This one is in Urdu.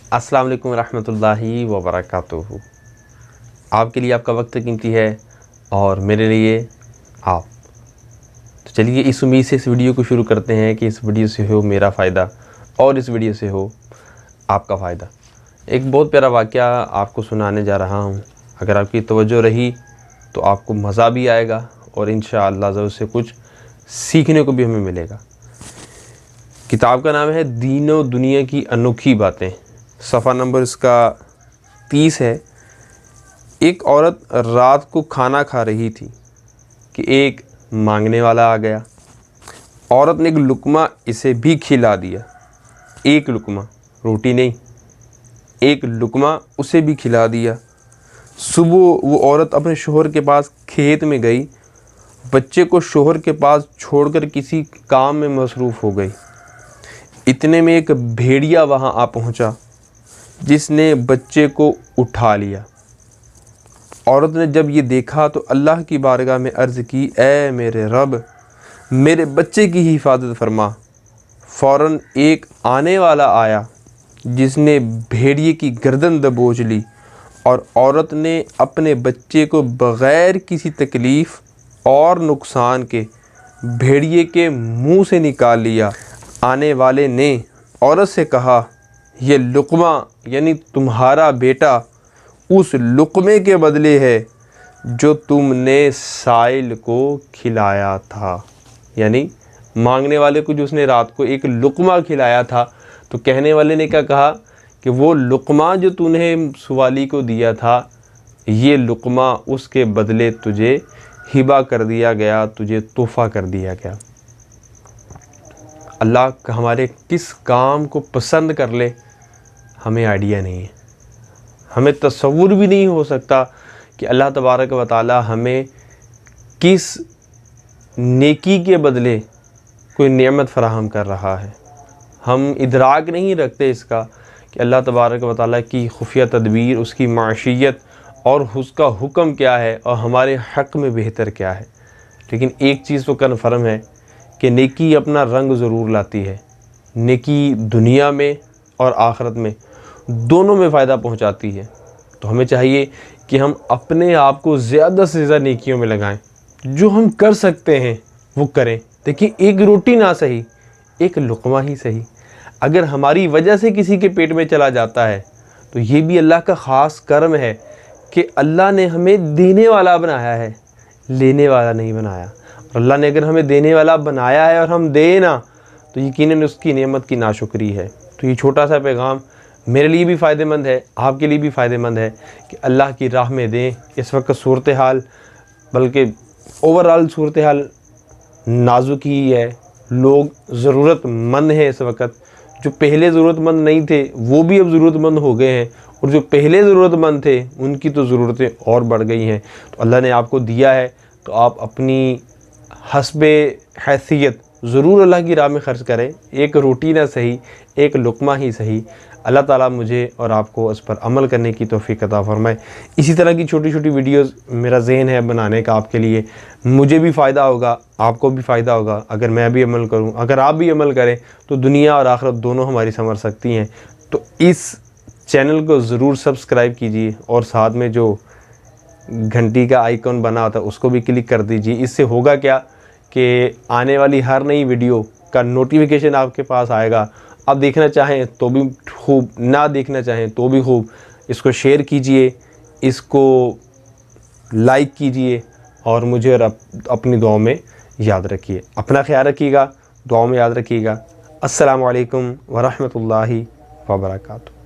السلام علیکم ورحمۃ اللہ وبرکاتہ۔ آپ کے لیے آپ کا وقت قیمتی ہے اور میرے لیے آپ۔ تو چلیے اس امید سے اس ویڈیو کو شروع کرتے ہیں کہ اس ویڈیو سے ہو میرا فائدہ اور اس ویڈیو سے ہو آپ کا فائدہ۔ ایک بہت پیارا واقعہ آپ کو سنانے جا رہا ہوں۔ اگر آپ کی توجہ رہی تو آپ کو مزہ بھی آئے گا اور انشاءاللہ ضرور سے کچھ سیکھنے کو بھی ہمیں ملے گا۔ کتاب کا نام ہے دین و دنیا کی انوکھی باتیں، صفحہ نمبر اس کا 30 ہے۔ ایک عورت رات کو کھانا کھا رہی تھی کہ ایک مانگنے والا آ گیا۔ عورت نے ایک لقمہ اسے بھی کھلا دیا، ایک لقمہ، روٹی نہیں، ایک لقمہ اسے بھی کھلا دیا۔ صبح وہ عورت اپنے شوہر کے پاس کھیت میں گئی، بچے کو شوہر کے پاس چھوڑ کر کسی کام میں مصروف ہو گئی۔ اتنے میں ایک بھیڑیا وہاں آ پہنچا جس نے بچے کو اٹھا لیا۔ عورت نے جب یہ دیکھا تو اللہ کی بارگاہ میں عرض کی، اے میرے رب، میرے بچے کی حفاظت فرما۔ فوراً ایک آنے والا آیا جس نے بھیڑیے کی گردن دبوچ لی اور عورت نے اپنے بچے کو بغیر کسی تکلیف اور نقصان کے بھیڑیے کے منہ سے نکال لیا۔ آنے والے نے عورت سے کہا، یہ لقمہ یعنی تمہارا بیٹا اس لقمے کے بدلے ہے جو تم نے سائل کو کھلایا تھا۔ یعنی مانگنے والے کو جو اس نے رات کو ایک لقمہ کھلایا تھا، تو کہنے والے نے کیا کہا کہ وہ لقمہ جو تو نے سوالی کو دیا تھا، یہ لقمہ اس کے بدلے تجھے ہبہ کر دیا گیا، تجھے تحفہ کر دیا گیا۔ اللہ ہمارے کس کام کو پسند کر لے ہمیں آئیڈیا نہیں ہے، ہمیں تصور بھی نہیں ہو سکتا کہ اللہ تبارک و تعالی ہمیں کس نیکی کے بدلے کوئی نعمت فراہم کر رہا ہے۔ ہم ادراک نہیں رکھتے اس کا کہ اللہ تبارک و تعالی کی خفیہ تدبیر، اس کی معاشیت اور اس کا حکم کیا ہے اور ہمارے حق میں بہتر کیا ہے۔ لیکن ایک چیز تو کنفرم ہے کہ نیکی اپنا رنگ ضرور لاتی ہے۔ نیکی دنیا میں اور آخرت میں دونوں میں فائدہ پہنچاتی ہے۔ تو ہمیں چاہیے کہ ہم اپنے آپ کو زیادہ سے زیادہ نیکیوں میں لگائیں، جو ہم کر سکتے ہیں وہ کریں۔ دیکھیں، ایک روٹی نہ صحیح، ایک لقمہ ہی صحیح، اگر ہماری وجہ سے کسی کے پیٹ میں چلا جاتا ہے تو یہ بھی اللہ کا خاص کرم ہے کہ اللہ نے ہمیں دینے والا بنایا ہے، لینے والا نہیں بنایا۔ اور اللہ نے اگر ہمیں دینے والا بنایا ہے اور ہم دیں نا، تو یقیناً اس کی نعمت کی ناشکری ہے۔ تو یہ چھوٹا سا پیغام میرے لیے بھی فائدہ مند ہے، آپ کے لیے بھی فائدہ مند ہے کہ اللہ کی راہ میں دیں۔ اس وقت صورتحال، بلکہ اوورآل صورتحال نازک ہی ہے، لوگ ضرورت مند ہیں اس وقت۔ جو پہلے ضرورت مند نہیں تھے وہ بھی اب ضرورت مند ہو گئے ہیں، اور جو پہلے ضرورت مند تھے ان کی تو ضرورتیں اور بڑھ گئی ہیں۔ تو اللہ نے آپ کو دیا ہے تو آپ اپنی حسب حیثیت ضرور اللہ کی راہ میں خرچ کریں، ایک روٹی نہ صحیح، ایک لقمہ ہی صحیح۔ اللہ تعالیٰ مجھے اور آپ کو اس پر عمل کرنے کی توفیق عطا فرمائے۔ اسی طرح کی چھوٹی چھوٹی ویڈیوز میرا ذہن ہے بنانے کا آپ کے لیے، مجھے بھی فائدہ ہوگا، آپ کو بھی فائدہ ہوگا اگر میں بھی عمل کروں۔ اگر آپ بھی عمل کریں تو دنیا اور آخرت دونوں ہماری سنور سکتی ہیں۔ تو اس چینل کو ضرور سبسکرائب کیجیے اور ساتھ میں جو گھنٹی کا آئیکن بنا ہوتا ہے اس کو بھی کلک کر دیجیے۔ اس سے ہوگا کیا کہ آنے والی ہر نئی ویڈیو کا نوٹیفیکیشن آپ کے پاس آئے گا۔ آپ دیکھنا چاہیں تو بھی خوب، نہ دیکھنا چاہیں تو بھی خوب۔ اس کو شیئر کیجئے، اس کو لائک کیجئے اور مجھے اور اپنی دعاؤں میں یاد رکھیے۔ اپنا خیال رکھیے گا، دعاؤں میں یاد رکھیے گا۔ السلام علیکم ورحمۃ اللہ وبرکاتہ۔